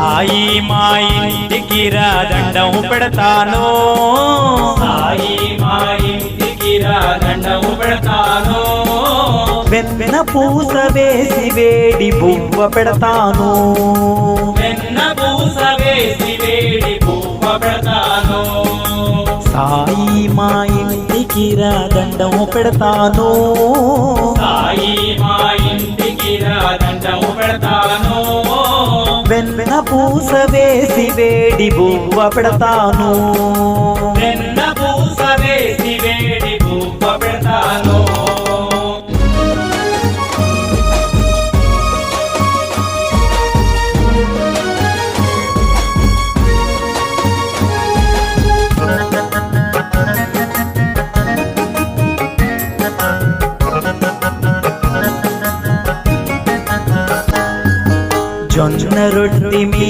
సాయి మా ఇంటికి రా దండం పెడతాను, సాయి మా ఇంటికి రా దండం పెడతాను, వెన్న పూస వేసి వేడి బువ్వ పెడతాను, వెన్న పూస వేసి వేడి పువ్వ పెడతాను, సాయి మా ఇంటికి రా దండం పెడతాను, సాయి మా ఇంటికి రా దండం పెడతాను, వెన్న పూస వేసి వేడి బువ్వ పెడతాను, వెన్న పూస వేసి వేడి పువ్వ పెడతాను. జొన్న రొట్టి